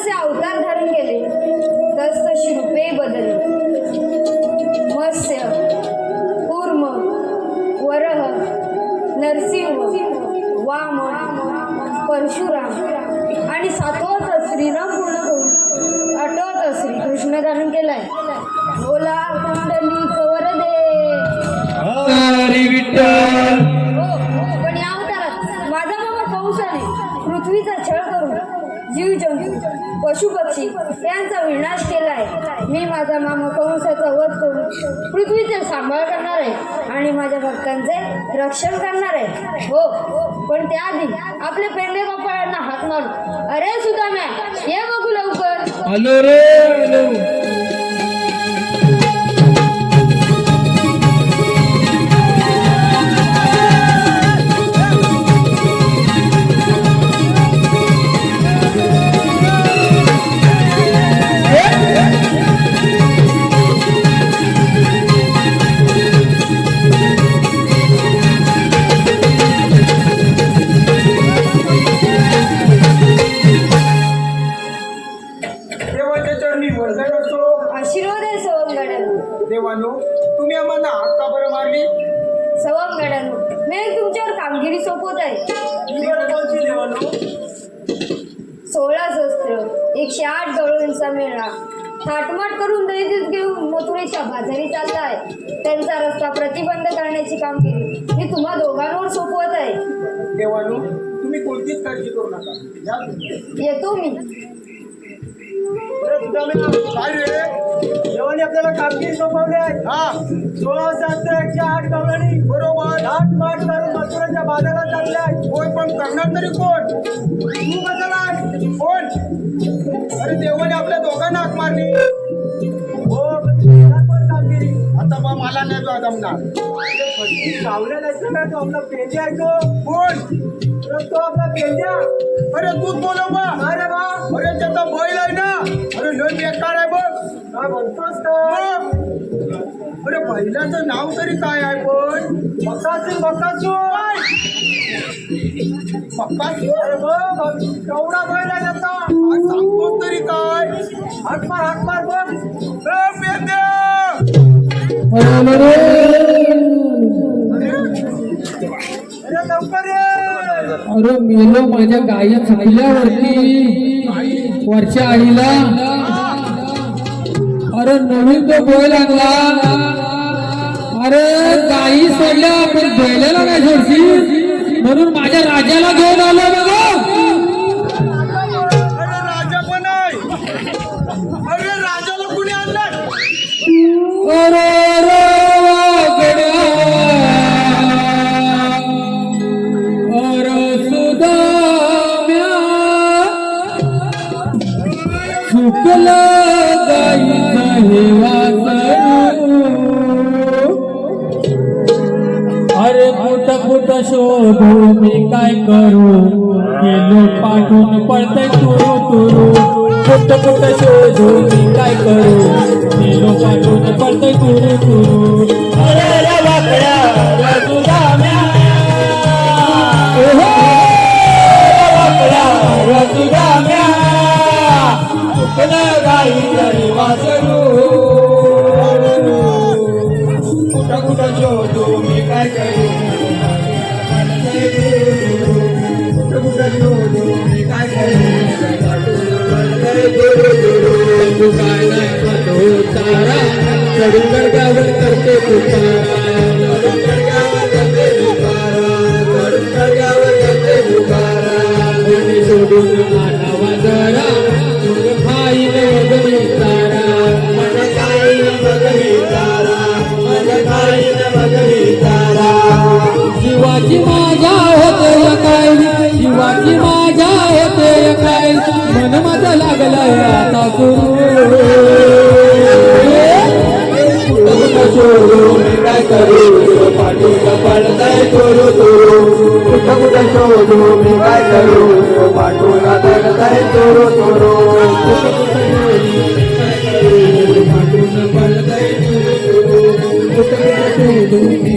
जसे अवतार धारण केले तसतशी रूपे बदलली. मत्स्य, कूर्म, वरह, नरसिंह, वामन, परशुराम आणि सातवत श्रीराम पूर्ण करून आठवत श्रीकृष्ण धारण केलाय. बोला कुंडली कवरदे हरी विठ्ठल. पण या अवतारात माझा मामा कंसाने पृथ्वीचा छळ करून जीव जंतू पशुपक्षी यांचा विनाश केलाय. मी माझा मामा कंसाचा वध करून पृथ्वीचे सांभाळ करणार आहे आणि माझ्या भक्तांचे रक्षण करणार आहे. हो, पण त्याआधी आपल्या पेंडे कपाळांना हात मारू. अरे सुदाम्या, ये बघू लवकर. आलो रे आलो. आशीर्वाद आहे सवंगड्यानो. देवानो, तुम्ही आम्हाला हात का बरं मारली? सवंगड्यानो, मी तुमच्यावर कामगिरी सोपवत आहे. देवानो, 16 शस्त्र, 108 गवळींचा मेळा थाटमाट करून दैदित घेऊन मथुरेच्या बाजारी चाललाय. त्यांचा रस्ता प्रतिबंध करण्याची कामगिरी मी तुम्हा दोघांवर सोपवत आहे. देवानो, तुम्ही कोणतीच काळजी करू नका. या तुम्ही. येतो मी. काय रे? देवाने आपल्याला कामगिरी सोपवली आहे. हा, 16 शस्त्र, 108 गवळणी बरोबर. थाटमाट करून मथुरेच्या बाजारात चाललाय. होय, पण करणार तरी कोण? तू कशाला आहे? कोण? अरे देवाने आपल्या दोघांना हाक मारली. हो, पण कामगिरी आता बा मला नाही जो जमणार. सावल्या नाही का? तो आपला पेंड्या आहे तो. कोण? तो आपला पेंड्या. अरे तूच बोलव बा. अरे बा, अरे त्याचा बैल आहे ना. अरे लय बेकार आहे बघ. काय म्हणतोस काय? अरे बैलाचं नाव तरी काय आहे पण? बकासूर, बकासूर. पक्का अरे बघ, केवढा बैल आहे त्याचा. काय सांगतोस तरी काय? हाक मार बघ. ए, पेंद्या! आलो रे. अरे लवकर ये. अरे मेलो माझ्या गायी थकल्यावरती वरच्या आईला. अरे नवीन तो बैल आणला. अरे गायी सोडल्या पण बैलाला काय सोडशी, म्हणून माझ्या राजाला घेऊन आलो बघा. अरे राजा पण आहे. अरे राजाला कुणी आणलाय? अरे गड्या, अरे सुदाम्या, चुकलं गाईचं हे वासरू. अरे कुठ शोधू मी काय करू, गेलो पाठून पळतय तुरु तुरु. कुठ शोधू मी काय करू, गेलो पाठून पळतय तुरु तुरु. अरे वाकड्या सुदाम्या, वाकड्या सुदाम्या, चुकलं गाईचं वासरू. कुठ शोधू मी काय करू, कुठ शोधू मी काय करू. तू काय नाही म्हणतो तारा, चढून गडग्यावर करते तुकारा. चढून गडग्यावर करते तुकारा, चढून गडग्यावर करते तुकारा. कोणी सोडून आणावा जरा, तुझ खाईने वगळी तारा. माझ्या खाईने वगळी तारा, माझ्या खाईने वगळी तारा. जीवाची माझ्या होते काय, जीवाची माझ्या होते काय, मन माझं लागलंय आता गुरु. शोधू मी काय करू, पाठून पडतय तुरु तुरु. कुठ शोधू मी काय करू, पाठून पडतय तुरु तुरु. पाठून पडतय तुरु तुरु.